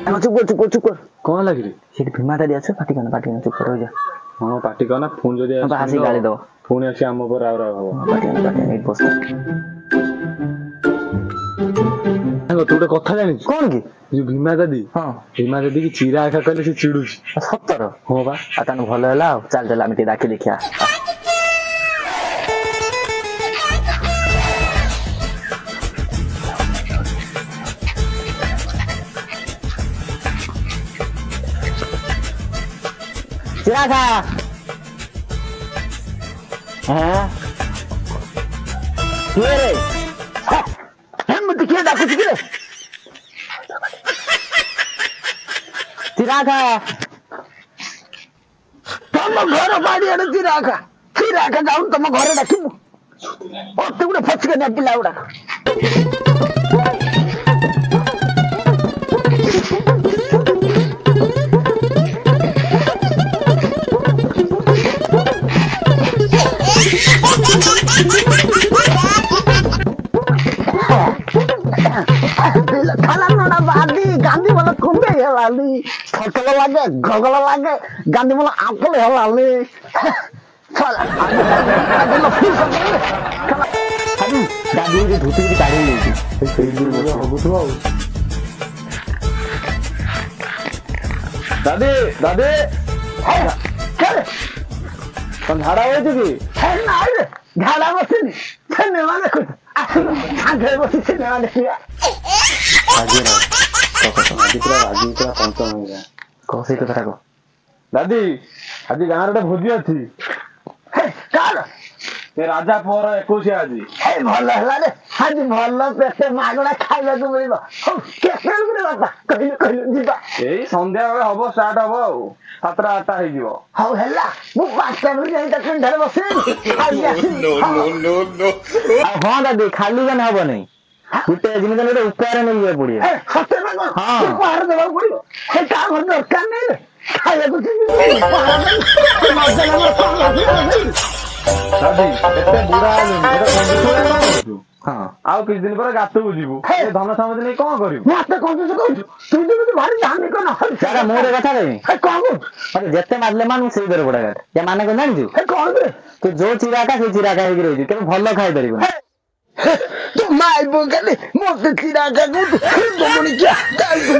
चुप कर कौन लगी रे सेठी भीमा दादी आछो पाटी करना चुप कर हो जा हां पार्टी करना फोन जदी हसी गाली दो फोन आसी हम ऊपर आउरा हो पाटी एक बस तू गोटे कथा जानी कौन की जो भीमा दादी हां भीमा दादी की चिरा आखा कहले से चिड़ुची सत्तर हो बा आतान भलो होला चल चल आमी डाकी देखिया चिरा खा हां ये रे हम दिखे डाकू दिखे चिरा खा तम घर बाड़ी अरे चिरा खा जाऊ तम घरे डाकिबु ओते गुडे फचके ने पिला उडा खाना नोड़ा बादी गांधी वाला कुंबे है लाली थकल लागे गगल लागे गांधी वाला आपल है लाली चल आगे लो फिर चल अभी गांधी की धोती की गाड़ी लेगी फिर भी हो तो दादी दादी चल कौन झाड़ा हो चुकी है ना रे झाड़ा बसनी छने वाले कुछ आगे बसी छने वाले किया आगे ना आगे पूरा पंचम हो गया कौन सी कथा को दादी आज गाँव रे भोजी अच्छी कार राजा पुअर 21 आज हे भल हला रे आज भल पेटे मागणा खाइबा को मिलिबो हो केसेल गुरे बापा कहिलो जिबा एई संध्या बेले हबो स्टार्ट हबो 7 8 हे जिवो हो हला मु 5 टा बजे जाई त ठंडा बसे नो हां दादी खाली गन हबो नै गुटे जिन गन ऊपर नै ये पड़ी है सत्य में हां ऊपर देबा पड़िबो हे का घर दरकार नै रे खाया को दादी एते बुढ़ा मेरा कंजूस तू हां आउ किछ दिन पर गात को जीवु ए धन समझ नै कोन करिवु मते कंजूस कहू तू जे भारी जाने को न सारा मोरे कथा कहि हे कहू अरे जत्ते मारले मानु सेई दर बडा गात या माने को जानि छु हे कहू बे तू जो चिराका से चिराका हे रही के भलो खाइ परिबो तू माई बोगले मोते चिराका को तो मनी क्या काल को